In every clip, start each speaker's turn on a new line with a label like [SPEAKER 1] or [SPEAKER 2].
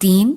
[SPEAKER 1] 3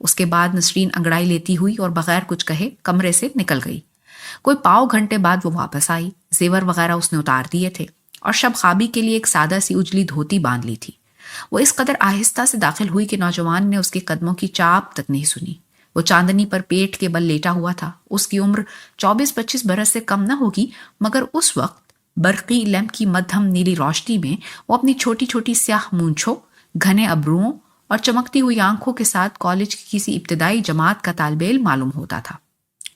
[SPEAKER 1] اس کے بعد نسرین انگڑائی لیتی ہوئی اور بغیر کچھ کہے کمرے سے نکل گئی۔ کوئی پاؤ گھنٹے بعد وہ واپس آئی۔ زیور وغیرہ اس نے اتار دیے تھے اور شب خوابی کے لیے ایک سادہ سی اجلی دھوتی باندھ لی تھی۔ وہ اس قدر آہستہ سے داخل ہوئی کہ نوجوان نے اس کے قدموں کی چاپ تک نہیں سنی۔ وہ چاندنی پر پیٹ کے بل لیٹا ہوا تھا۔ اس کی عمر 24-25 برس سے کم نہ ہوگی، مگر اس وقت برقی لیمپ کی مدھم نیلی روشنی میں وہ اپنی چھوٹی چھوٹی سیاہ مونچھوں، گھنے ابروؤں اور چمکتی ہوئی آنکھوں کے ساتھ کالج کی کسی ابتدائی جماعت کا طالب علم معلوم ہوتا تھا۔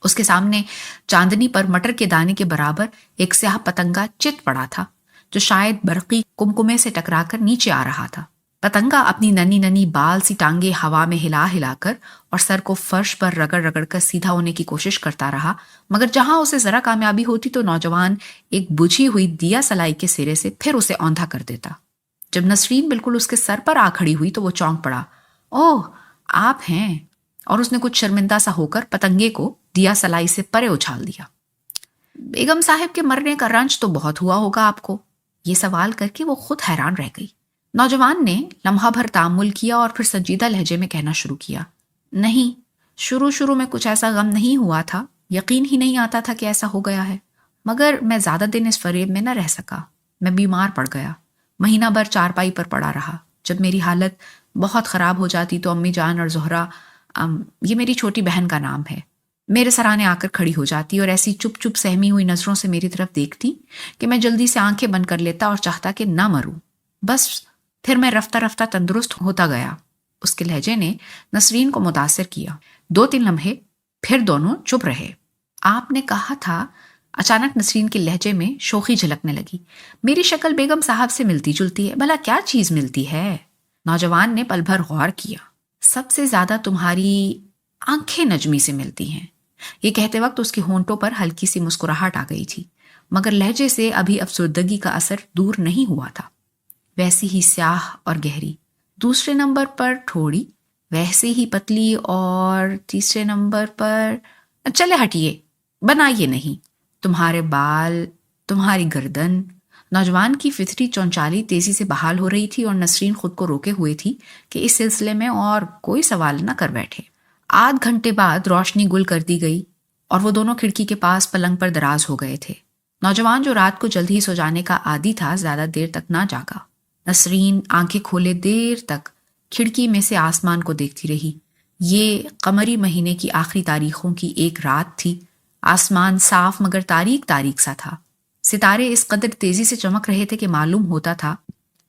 [SPEAKER 1] اس کے سامنے چاندنی پر مٹر کے دانے کے برابر ایک سیاہ پتنگا چت پڑا تھا جو شاید برقی کمکمے سے ٹکرا کر نیچے آ رہا تھا۔ پتنگا اپنی ننی ننی بال سی ٹانگیں ہوا میں ہلا ہلا کر اور سر کو فرش پر رگڑ رگڑ کر سیدھا ہونے کی کوشش کرتا رہا، مگر جہاں اسے ذرا کامیابی ہوتی تو نوجوان ایک بجھی ہوئی دیا سلائی کے سرے سے پھر اسے اوندھا کر دیتا۔ جب نسرین بالکل اس کے سر پر آ کھڑی ہوئی تو وہ چونک پڑا۔ اوہ، آپ ہیں؟ اور اس نے کچھ شرمندہ سا ہو کر پتنگے کو دیا سلائی سے پرے اچھال دیا۔ بیگم صاحب کے مرنے کا رنج تو بہت ہوا ہوگا آپ کو؟ یہ سوال کر کے وہ خود حیران رہ گئی۔ نوجوان نے لمحہ بھر تأمل کیا اور پھر سنجیدہ لہجے میں کہنا شروع کیا، نہیں، شروع میں کچھ ایسا غم نہیں ہوا تھا، یقین ہی نہیں آتا تھا کہ ایسا ہو گیا ہے، مگر میں زیادہ دن اس فریب میں نہ رہ سکا۔ میں بیمار پڑ گیا، مہینہ بھر چارپائی پر پڑا رہا۔ جب میری حالت بہت خراب ہو جاتی تو امی جان اور زہرا، یہ میری چھوٹی بہن کا نام ہے، میرے سرانے آ کر کھڑی ہو جاتی اور ایسی چپ چپ سہمی ہوئی نظروں سے میری طرف دیکھتی کہ میں جلدی سے آنکھیں بند کر لیتا اور چاہتا کہ نہ مروں۔ بس پھر میں رفتہ رفتہ تندرست ہوتا گیا۔ اس کے لہجے نے نسرین کو متاثر کیا۔ 2-3 لمحے پھر دونوں چپ رہے۔ آپ نے کہا تھا، اچانک نسرین کے لہجے میں شوخی جھلکنے لگی، میری شکل بیگم صاحب سے ملتی جلتی ہے۔ بھلا کیا چیز ملتی ہے؟ نوجوان نے پل بھر غور کیا۔ سب سے زیادہ تمہاری آنکھیں نجمی سے ملتی ہیں۔ یہ کہتے وقت اس کے ہونٹوں پر ہلکی سی مسکراہٹ آ گئی تھی، مگر لہجے سے ابھی افسردگی کا اثر دور نہیں ہوا تھا۔ ویسی ہی سیاہ اور گہری، دوسرے نمبر پر تھوڑی ویسے ہی پتلی، اور تیسرے نمبر پر چلے ہٹیے، بنائیے نہیں، تمہارے بال، تمہاری گردن۔ نوجوان کی فطری چونچالی تیزی سے بحال ہو رہی تھی اور نسرین خود کو روکے ہوئے تھی کہ اس سلسلے میں اور کوئی سوال نہ کر بیٹھے۔ آدھ گھنٹے بعد روشنی گل کر دی گئی اور وہ دونوں کھڑکی کے پاس پلنگ پر دراز ہو گئے تھے۔ نوجوان جو رات کو جلد ہی سو جانے کا عادی تھا زیادہ دیر تک نہ جاگا۔ نسرین آنکھیں کھولے دیر تک کھڑکی میں سے آسمان کو دیکھتی رہی۔ یہ قمری مہینے کی آخری تاریخوں کی ایک رات تھی۔ آسمان صاف مگر تاریک تاریک سا تھا۔ ستارے اس قدر تیزی سے چمک رہے تھے کہ معلوم ہوتا تھا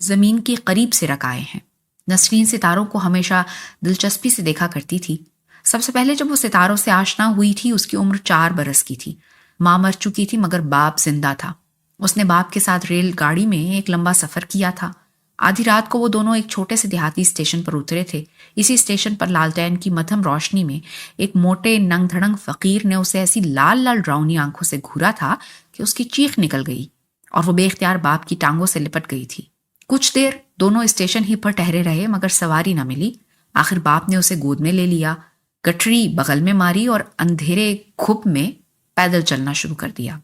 [SPEAKER 1] زمین کے قریب سے رکائے ہیں۔ نسرین ستاروں کو ہمیشہ دلچسپی سے دیکھا کرتی تھی۔ سب سے پہلے جب وہ ستاروں سے آشنا ہوئی تھی اس کی عمر 4 برس کی تھی۔ ماں مر چکی تھی مگر باپ زندہ تھا۔ اس نے باپ کے ساتھ ریل گاڑی میں ایک لمبا سفر کیا تھا۔ آدھی رات کو وہ دونوں ایک چھوٹے سے دیہاتی اسٹیشن پر اترے تھے۔ اسی اسٹیشن پر لالٹین کی مدھم روشنی میں ایک موٹے ننگ دھڑنگ فقیر نے اسے ایسی لال لال ڈراؤنی آنکھوں سے گھورا تھا کہ اس کی چیخ نکل گئی اور وہ بے اختیار باپ کی ٹانگوں سے لپٹ گئی تھی۔ کچھ دیر دونوں اسٹیشن ہی پر ٹہرے رہے مگر سواری نہ ملی۔ آخر باپ نے اسے گود میں لے لیا، گٹری بغل میں ماری اور اندھیرے کھپ میں پیدل چلنا شروع کر دیا۔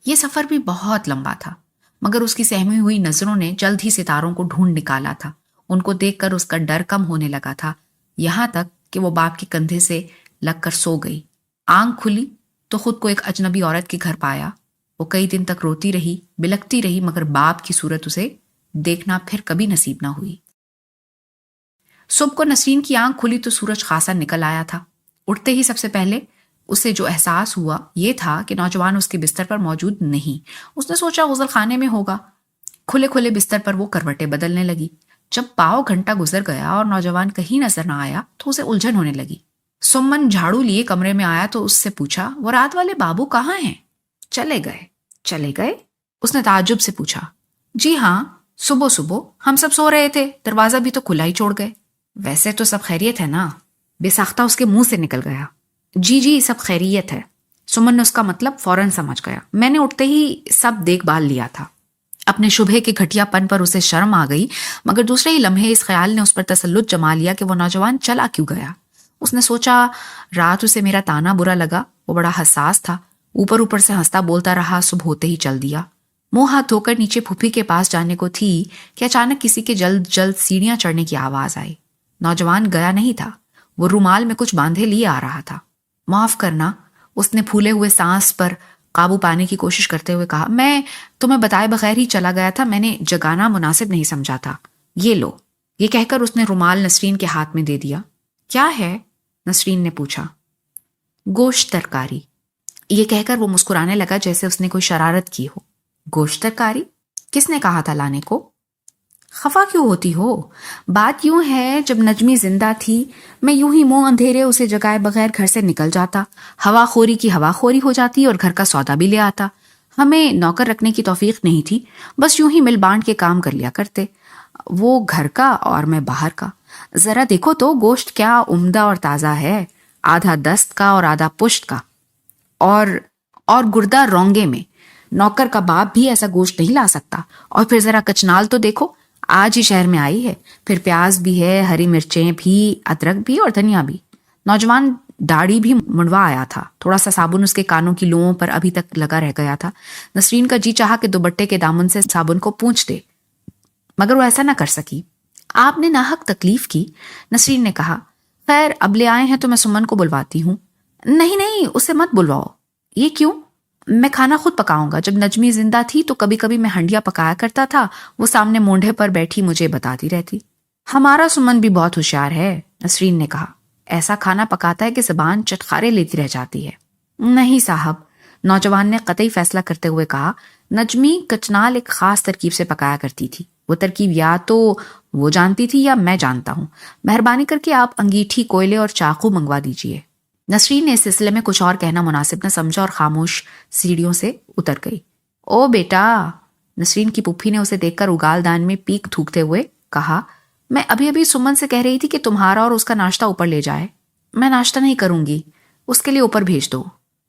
[SPEAKER 1] یہ سفر بھی بہت لمبا تھا مگر اس کی سہمی ہوئی نظروں نے جلد ہی ستاروں کو ڈھونڈ نکالا تھا۔ ان کو دیکھ کر اس کا ڈر کم ہونے لگا تھا، یہاں تک کہ وہ باپ کے کندھے سے لگ کر سو گئی۔ آنکھ کھلی تو خود کو ایک اجنبی عورت کے گھر پایا۔ وہ کئی دن تک روتی رہی، بلکتی رہی، مگر باپ کی صورت اسے دیکھنا پھر کبھی نصیب نہ ہوئی۔ صبح کو نسرین کی آنکھ کھلی تو سورج خاصا نکل آیا تھا۔ اٹھتے ہی سب سے پہلے اسے جو احساس ہوا یہ تھا کہ نوجوان اس کے بستر پر موجود نہیں۔ اس نے سوچا غسل خانے میں ہوگا۔ کھلے کھلے بستر پر وہ کروٹیں بدلنے لگی۔ جب پاؤ گھنٹہ گزر گیا اور نوجوان کہیں نظر نہ آیا تو اسے الجھن ہونے لگی۔ سمن جھاڑو لیے کمرے میں آیا تو اس سے پوچھا، وہ رات والے بابو کہاں ہیں؟ چلے گئے؟ اس نے تعجب سے پوچھا۔ جی ہاں، صبح ہم سب سو رہے تھے، دروازہ بھی تو کھلا ہی چھوڑ گئے۔ ویسے تو سب خیریت ہے نا؟ بے ساختہ اس کے منہ سے نکل گیا۔ جی سب خیریت ہے۔ سمن نے اس کا مطلب فوراً سمجھ گیا۔ میں نے اٹھتے ہی سب دیکھ بھال لیا تھا۔ اپنے شبہ کے گھٹیا پن پر اسے شرم آ گئی مگر دوسرے ہی لمحے اس خیال نے اس پر تسلط جما لیا کہ وہ نوجوان چلا کیوں گیا۔ اس نے سوچا رات اسے میرا تانا برا لگا، وہ بڑا حساس تھا، اوپر سے ہنستا بولتا رہا، صبح ہوتے ہی چل دیا۔ منہ ہاتھ دھو کر نیچے پھوپھی کے پاس جانے کو تھی کہ اچانک کسی کے جلد سیڑھیاں چڑھنے کی آواز آئی۔ نوجوان گیا نہیں تھا، وہ رومال میں کچھ باندھے لیے آ رہا تھا۔ معاف کرنا، اس نے پھولے ہوئے سانس پر قابو پانے کی کوشش کرتے ہوئے کہا، میں تمہیں بتائے بغیر ہی چلا گیا تھا، میں نے جگانا مناسب نہیں سمجھا تھا، یہ لو۔ یہ کہہ کر اس نے رومال نسرین کے ہاتھ میں دے دیا۔ کیا ہے؟ نسرین نے پوچھا۔ گوشت ترکاری۔ یہ کہہ کر وہ مسکرانے لگا جیسے اس نے کوئی شرارت کی ہو۔ گوشت ترکاری؟ کس نے کہا تھا لانے کو؟ خفا کیوں ہوتی ہو؟ بات یوں ہے، جب نجمی زندہ تھی میں یوں ہی منہ اندھیرے اسے جگائے بغیر گھر سے نکل جاتا، ہوا خوری کی ہوا خوری ہو جاتی اور گھر کا سودا بھی لے آتا۔ ہمیں نوکر رکھنے کی توفیق نہیں تھی، بس یوں ہی مل بانٹ کے کام کر لیا کرتے، وہ گھر کا اور میں باہر کا۔ ذرا دیکھو تو گوشت کیا عمدہ اور تازہ ہے، آدھا دست کا اور آدھا پشت کا، اور گردہ رونگے میں۔ نوکر کا باپ بھی ایسا گوشت نہیں لا سکتا۔ اور پھر ذرا کچنال تو دیکھو، آج ہی شہر میں آئی ہے، پھر پیاز بھی ہے، ہری مرچیں بھی، ادرک بھی اور دھنیا بھی۔ نوجوان داڑھی بھی منڈوا آیا تھا، تھوڑا سا صابن اس کے کانوں کی لوؤں پر ابھی تک لگا رہ گیا تھا۔ نسرین کا جی چاہا کہ دوپٹے کے دامن سے صابن کو پونچھ دے، مگر وہ ایسا نہ کر سکی۔ آپ نے ناحق تکلیف کی، نسرین نے کہا۔ خیر اب لے آئے ہیں تو میں سمن کو بلواتی ہوں۔ نہیں، اسے مت بلواؤ۔ یہ کیوں؟ میں کھانا خود پکاؤں گا۔ جب نجمی زندہ تھی تو کبھی کبھی میں ہنڈیا پکایا کرتا تھا، وہ سامنے مونڈھے پر بیٹھی مجھے بتاتی رہتی۔ ہمارا سمن بھی بہت ہوشیار ہے، نسرین نے کہا۔ ایسا کھانا پکاتا ہے کہ زبان چٹخارے لیتی رہ جاتی ہے۔ نہیں صاحب، نوجوان نے قطعی فیصلہ کرتے ہوئے کہا، نجمی کچنال ایک خاص ترکیب سے پکایا کرتی تھی۔ وہ ترکیب یا تو وہ جانتی تھی یا میں جانتا ہوں۔ مہربانی کر کے آپ انگیٹھی، کوئلے اور چاقو منگوا دیجیے۔ نسرین نے اس سلسلے میں کچھ اور کہنا مناسب نہ سمجھا اور خاموش سیڑھیوں سے اتر گئی۔ او بیٹا، نسرین کی پھوپھی نے اسے دیکھ کر اگال دان میں پیک تھوکتے ہوئے کہا، میں ابھی سمن سے کہہ رہی تھی کہ تمہارا اور اس کا ناشتہ اوپر لے جائے۔ میں ناشتہ نہیں کروں گی، اس کے لیے اوپر بھیج دو۔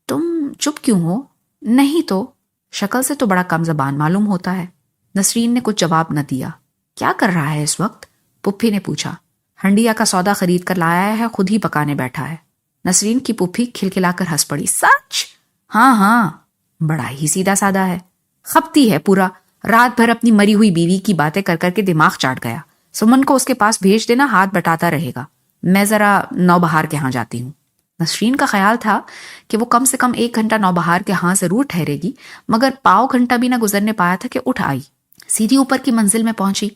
[SPEAKER 1] تم چپ کیوں ہو؟ نہیں تو، شکل سے تو بڑا کم زبان معلوم ہوتا ہے۔ نسرین نے کچھ جواب نہ دیا۔ کیا کر رہا ہے اس وقت؟ پھوپھی نے پوچھا۔ ہنڈیا کا سودا خرید کر لایا ہے، خود ہی پکانے بیٹھا ہے۔ نسرین کی پھوپھی کھلکھلا کر ہنس پڑی۔ سچ؟ ہاں، بڑا ہی سیدھا سادہ ہے، خپتی ہے پورا، رات بھر اپنی مری ہوئی بیوی کی باتیں کر کر کے دماغ چاٹ گیا۔ سمن کو اس کے پاس بھیج دینا، ہاتھ بٹاتا رہے گا، میں ذرا نوبہار کے ہاں جاتی ہوں۔ نسرین کا خیال تھا کہ وہ کم سے کم 1 گھنٹہ نوبہار کے ہاں ضرور ٹھہرے گی، مگر پاؤ گھنٹہ بھی نہ گزرنے پایا تھا کہ اٹھ آئی، سیدھی اوپر کی منزل میں پہنچی۔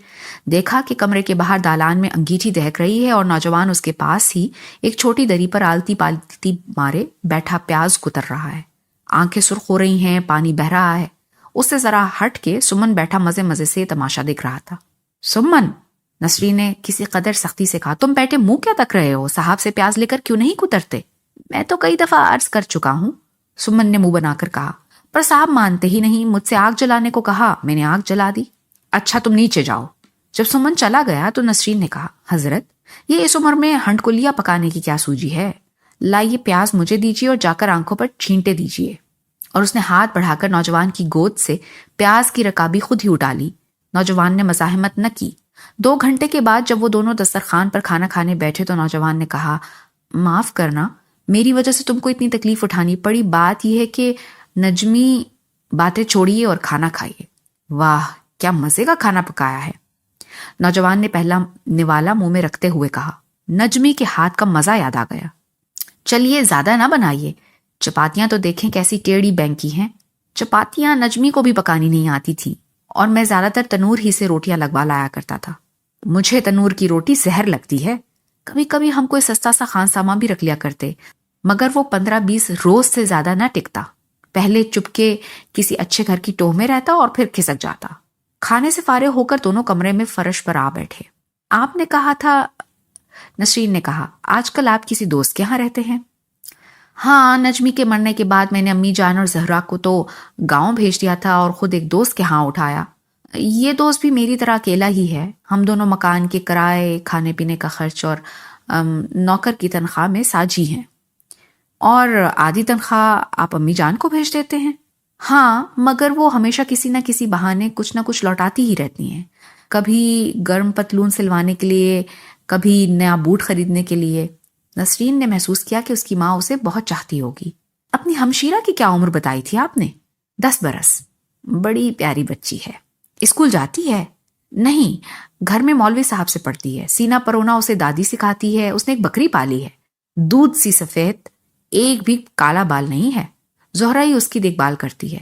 [SPEAKER 1] دیکھا کہ کمرے کے باہر دالان میں انگیٹھی دہک رہی ہے اور نوجوان اس کے پاس ہی ایک چھوٹی دری پر آلتی پالتی مارے بیٹھا پیاز کتر رہا ہے۔ آنکھیں سرخ ہو رہی ہیں، پانی بہہ رہا ہے۔ اس سے ذرا ہٹ کے سمن بیٹھا مزے سے تماشا دیکھ رہا تھا۔ سمن، نسرین نے کسی قدر سختی سے کہا، تم بیٹھے منہ کیا تک رہے ہو؟ صاحب سے پیاز لے کر کیوں نہیں کترتے؟ میں تو کئی دفعہ عرض کر چکا ہوں، سمن نے منہ بنا کر کہا، پر صاحب مانتے ہی نہیں، مجھ سے آگ جلانے کو کہا، میں نے آگ جلا دی۔ اچھا تم نیچے جاؤ۔ جب سمن چلا گیا تو نسرین نے کہا، حضرت یہ اس عمر میں ہنڈ کلیا پکانے کی کیا سوجی ہے؟ لائیے پیاز مجھے دیجیے اور جا کر آنکھوں پر چھینٹے دیجیے۔ اور اس نے ہاتھ بڑھا کر نوجوان کی گود سے پیاز کی رکابی خود ہی اٹھا لی۔ نوجوان نے مزاحمت نہ کی۔ 2 گھنٹے کے بعد جب وہ دونوں دسترخوان پر کھانا کھانے بیٹھے تو نوجوان نے کہا، معاف کرنا، میری وجہ سے تم کو اتنی تکلیف اٹھانی پڑی۔ بات یہ ہے کہ نجمی، باتیں چھوڑیے اور کھانا کھائیے۔ واہ کیا مزے کا کھانا پکایا ہے، نوجوان نے پہلا نوالا منہ میں رکھتے ہوئے کہا۔ نجمی کے ہاتھ کا مزہ یاد آ گیا۔ چلیے زیادہ نہ بنائیے، چپاتیاں تو دیکھیں کیسی ٹیڑھی بینکی ہیں۔ چپاتیاں نجمی کو بھی پکانی نہیں آتی تھی اور میں زیادہ تر تنور ہی سے روٹیاں لگوا لایا کرتا تھا۔ مجھے تنور کی روٹی زہر لگتی ہے۔ کبھی کبھی ہم کوئی سستا سا خانسامہ بھی رکھ لیا کرتے، مگر وہ 15-20 روز سے زیادہ نہ ٹکتا۔ پہلے چپکے کسی اچھے گھر کی ٹوہ میں رہتا اور پھر کھسک جاتا۔ کھانے سے فارغ ہو کر دونوں کمرے میں فرش پر آ بیٹھے۔ آپ نے کہا تھا، نسرین نے کہا، آج کل آپ کسی دوست کے ہاں رہتے ہیں؟ ہاں، نجمی کے مرنے کے بعد میں نے امی جان اور زہرا کو تو گاؤں بھیج دیا تھا اور خود ایک دوست کے ہاں اٹھایا۔ یہ دوست بھی میری طرح اکیلا ہی ہے۔ ہم دونوں مکان کے کرائے، کھانے پینے کا خرچ اور نوکر کی تنخواہ میں ساجھی ہیں۔ اور آدھی تنخواہ آپ امی جان کو بھیج دیتے ہیں؟ ہاں، مگر وہ ہمیشہ کسی نہ کسی بہانے کچھ نہ کچھ لوٹاتی ہی رہتی ہیں، کبھی گرم پتلون سلوانے کے لیے، کبھی نیا بوٹ خریدنے کے لیے۔ نسرین نے محسوس کیا کہ اس کی ماں اسے بہت چاہتی ہوگی۔ اپنی ہمشیرہ کی کیا عمر بتائی تھی آپ نے؟ 10 برس۔ بڑی پیاری بچی ہے، اسکول جاتی ہے؟ نہیں، گھر میں مولوی صاحب سے پڑھتی ہے، سینہ پرونا اسے دادی سکھاتی ہے، اس نے ایک بکری پالی ہے، دودھ سی سفید، ایک بھی کالا بال نہیں ہے، زہرا ہی اس کی دیکھ بھال کرتی ہے،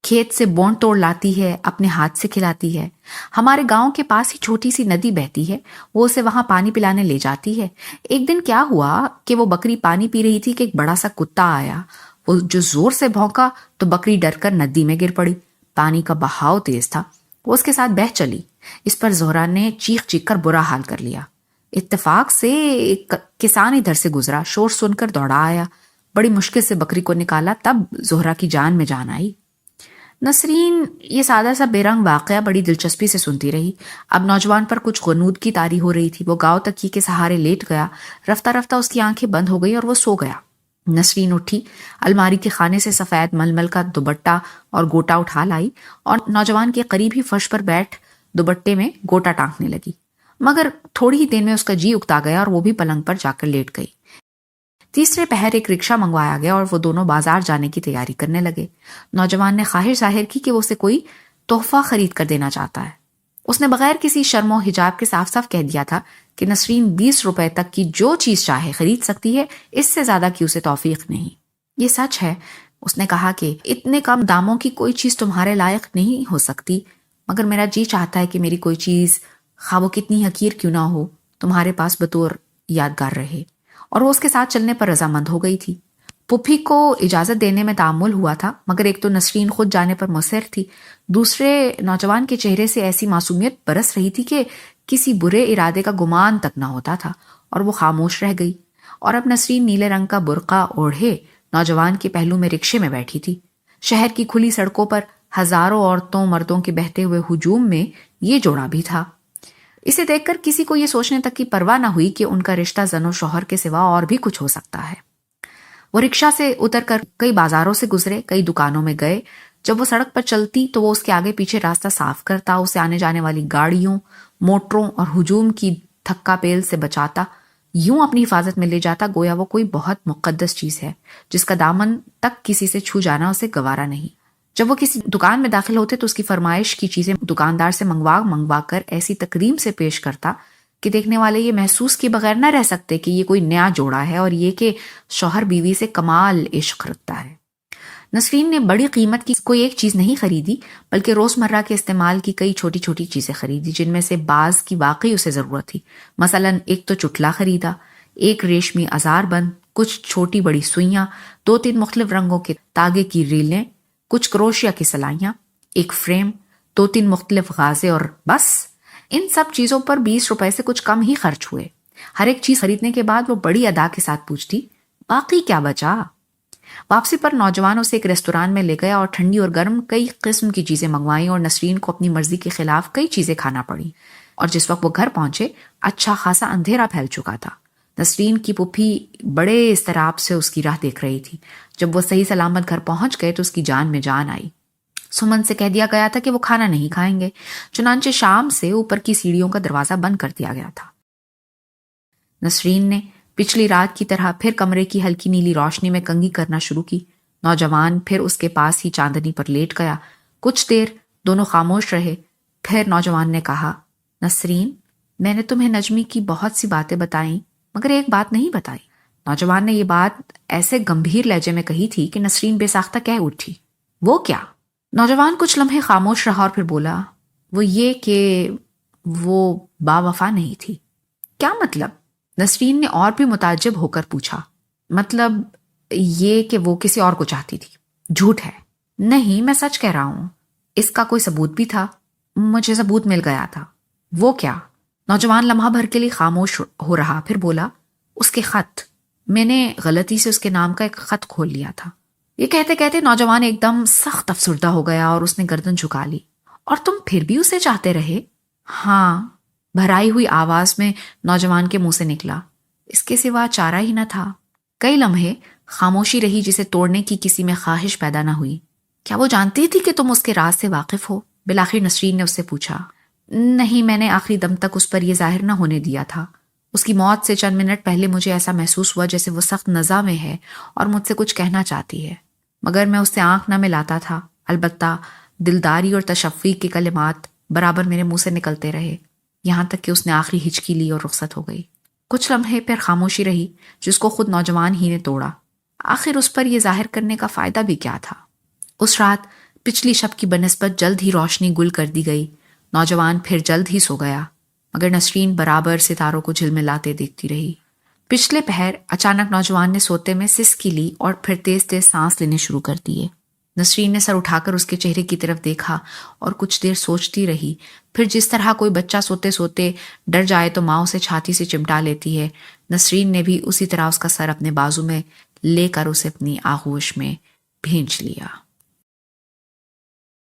[SPEAKER 1] کھیت سے بونڈ توڑ لاتی ہے، اپنے ہاتھ سے کھلاتی ہے، ہمارے گاؤں کے پاس ہی چھوٹی سی ندی بہتی ہے، وہ اسے وہاں پانی پلانے لے جاتی ہے۔ ایک دن کیا ہوا کہ وہ بکری پانی پی رہی تھی کہ ایک بڑا سا کتا آیا، وہ جو زور سے بھونکا تو بکری ڈر کر ندی میں گر پڑی، پانی کا بہاؤ تیز تھا، وہ اس کے ساتھ بہہ چلی، اس پر زہرا نے چیخ چیخ کر برا حال کر لیا۔ اتفاق سے ایک کسان ادھر سے گزرا، شور سن کر دوڑا آیا، بڑی مشکل سے بکری کو نکالا، تب زہرا کی جان میں جان آئی۔ نسرین یہ سادہ سا بے رنگ واقعہ بڑی دلچسپی سے سنتی رہی۔ اب نوجوان پر کچھ غنود کی طاری ہو رہی تھی، وہ گاؤں تکیے کے سہارے لیٹ گیا، رفتہ رفتہ اس کی آنکھیں بند ہو گئی اور وہ سو گیا۔ نسرین اٹھی، الماری کے خانے سے سفید ململ کا دوپٹہ اور گوٹا اٹھا لائی اور نوجوان کے قریب ہی فرش پر بیٹھ دوپٹے میں گوٹا ٹانکنے لگی، مگر تھوڑی ہی دیر میں اس کا جی اکتا گیا اور وہ بھی پلنگ پر جا کر لیٹ گئی۔ تیسرے پہر ایک رکشہ منگوایا گیا اور وہ دونوں بازار جانے کی تیاری کرنے لگے۔ نوجوان نے خواہش ظاہر کی کہ وہ اسے کوئی تحفہ خرید کر دینا چاہتا ہے۔ اس نے بغیر کسی شرم و حجاب کے صاف صاف کہہ دیا تھا کہ نسرین 20 روپے تک کی جو چیز چاہے خرید سکتی ہے، اس سے زیادہ کی اسے توفیق نہیں۔ یہ سچ ہے، اس نے کہا کہ اتنے کم داموں کی کوئی چیز تمہارے لائق نہیں ہو سکتی، مگر میرا جی چاہتا ہے کہ میری کوئی چیز، خواہ وہ کتنی حقیر کیوں نہ ہو، تمہارے پاس بطور یادگار رہے۔ اور وہ اس کے ساتھ چلنے پر رضامند ہو گئی تھی۔ پھپھی کو اجازت دینے میں تعامل ہوا تھا، مگر ایک تو نسرین خود جانے پر مصر تھی، دوسرے نوجوان کے چہرے سے ایسی معصومیت برس رہی تھی کہ کسی برے ارادے کا گمان تک نہ ہوتا تھا، اور وہ خاموش رہ گئی۔ اور اب نسرین نیلے رنگ کا برقع اوڑھے نوجوان کے پہلو میں رکشے میں بیٹھی تھی۔ شہر کی کھلی سڑکوں پر ہزاروں عورتوں مردوں کے بہتے ہوئے ہجوم میں یہ جوڑا بھی تھا۔ اسے دیکھ کر کسی کو یہ سوچنے تک کی پرواہ نہ ہوئی کہ ان کا رشتہ زن و شوہر کے سوا اور بھی کچھ ہو سکتا ہے۔ وہ رکشہ سے اتر کر کئی بازاروں سے گزرے، کئی دکانوں میں گئے۔ جب وہ سڑک پر چلتی تو وہ اس کے آگے پیچھے راستہ صاف کرتا، اسے آنے جانے والی گاڑیوں، موٹروں اور ہجوم کی تھکا پیل سے بچاتا، یوں اپنی حفاظت میں لے جاتا گویا وہ کوئی بہت مقدس چیز ہے جس کا دامن تک کسی سے چھو جانا اسے گوارا نہیں۔ جب وہ کسی دکان میں داخل ہوتے تو اس کی فرمائش کی چیزیں دکاندار سے منگوا کر ایسی تکریم سے پیش کرتا کہ دیکھنے والے یہ محسوس کیے بغیر نہ رہ سکتے کہ یہ کوئی نیا جوڑا ہے اور یہ کہ شوہر بیوی سے کمال عشق رکھتا ہے۔ نسرین نے بڑی قیمت کی کوئی ایک چیز نہیں خریدی، بلکہ روزمرہ کے استعمال کی کئی چھوٹی چھوٹی چیزیں خریدی، جن میں سے بعض کی واقعی اسے ضرورت تھی۔ مثلاً ایک تو چٹلا خریدا، ایک ریشمی ازار بند، کچھ چھوٹی بڑی سوئیاں، 2-3 مختلف رنگوں کے تاگے کی ریلیں، کچھ کروشیا کی سلائیاں، ایک فریم، 2-3 مختلف غازے، اور بس ان سب چیزوں پر 20 روپے سے کچھ کم ہی خرچ ہوئے۔ ہر ایک چیز خریدنے کے بعد وہ بڑی ادا کے ساتھ پوچھتی، باقی کیا بچا؟ واپسی پر نوجوان اسے ایک ریستوران میں لے گیا اور ٹھنڈی اور گرم کئی قسم کی چیزیں منگوائیں، اور نسرین کو اپنی مرضی کے خلاف کئی چیزیں کھانا پڑیں۔ اور جس وقت وہ گھر پہنچے اچھا خاصا اندھیرا پھیل چکا تھا۔ نسرین کی پھپھی بڑے اضطراب سے اس کی راہ دیکھ رہی تھی۔ جب وہ صحیح سلامت گھر پہنچ گئے تو اس کی جان میں جان آئی۔ سمن سے کہہ دیا گیا تھا کہ وہ کھانا نہیں کھائیں گے، چنانچہ شام سے اوپر کی سیڑھیوں کا دروازہ بند کر دیا گیا تھا۔ نسرین نے پچھلی رات کی طرح پھر کمرے کی ہلکی نیلی روشنی میں کنگھی کرنا شروع کی۔ نوجوان پھر اس کے پاس ہی چاندنی پر لیٹ گیا۔ کچھ دیر دونوں خاموش رہے، پھر نوجوان نے کہا، نسرین، میں نے تمہیں نجمی کی بہت سی باتیں بتائیں، مگر ایک بات نہیں بتائی۔ نوجوان نے یہ بات ایسے گمبھیر لہجے میں کہی تھی کہ نسرین بے ساختہ کہہ اٹھی، وہ کیا؟ نوجوان کچھ لمحے خاموش رہا اور پھر بولا، وہ یہ کہ وہ با وفا نہیں تھی۔ کیا مطلب؟ نسرین نے اور بھی متعجب ہو کر پوچھا۔ مطلب یہ کہ وہ کسی اور کو چاہتی تھی۔ جھوٹ ہے۔ نہیں، میں سچ کہہ رہا ہوں۔ اس کا کوئی ثبوت بھی تھا؟ مجھے ثبوت مل گیا تھا۔ وہ کیا؟ نوجوان لمحہ بھر کے لیے خاموش ہو رہا، پھر بولا، اس کے خط۔ میں نے غلطی سے اس کے نام کا ایک خط کھول لیا تھا۔ یہ کہتے کہتے نوجوان ایک دم سخت افسردہ ہو گیا اور اس نے گردن جھکا لی۔ اور تم پھر بھی اسے چاہتے رہے؟ ہاں، بھرائی ہوئی آواز میں نوجوان کے منہ سے نکلا۔ اس کے سوا چارہ ہی نہ تھا۔ کئی لمحے خاموشی رہی جسے توڑنے کی کسی میں خواہش پیدا نہ ہوئی۔ کیا وہ جانتی تھی کہ تم اس کے راز سے واقف ہو؟ بالآخر نسرین نے اس سے پوچھا۔ نہیں، میں نے آخری دم تک اس پر یہ ظاہر نہ ہونے دیا تھا۔ اس کی موت سے چند منٹ پہلے مجھے ایسا محسوس ہوا جیسے وہ سخت نزع میں ہے اور مجھ سے کچھ کہنا چاہتی ہے، مگر میں اس سے آنکھ نہ ملاتا تھا۔ البتہ دلداری اور تشفی کے کلمات برابر میرے منہ سے نکلتے رہے، یہاں تک کہ اس نے آخری ہچکی لی اور رخصت ہو گئی۔ کچھ لمحے پھر خاموشی رہی جس کو خود نوجوان ہی نے توڑا۔ آخر اس پر یہ ظاہر کرنے کا فائدہ بھی کیا تھا؟ اس رات پچھلی شب کی بنسبت جلد ہی روشنی گل کر دی گئی۔ نوجوان پھر جلد ہی سو گیا، مگر نسرین برابر ستاروں کو جھلملاتے دیکھتی رہی۔ پچھلے پہر اچانک نوجوان نے سوتے میں سسکی لی اور پھر تیز تیز سانس لینے شروع کر دیے۔ نسرین نے سر اٹھا کر اس کے چہرے کی طرف دیکھا اور کچھ دیر سوچتی رہی۔ پھر جس طرح کوئی بچہ سوتے سوتے ڈر جائے تو ماں اسے چھاتی سے چمٹا لیتی ہے، نسرین نے بھی اسی طرح اس کا سر اپنے بازو میں لے کر اسے اپنی آغوش میں بھینچ لیا۔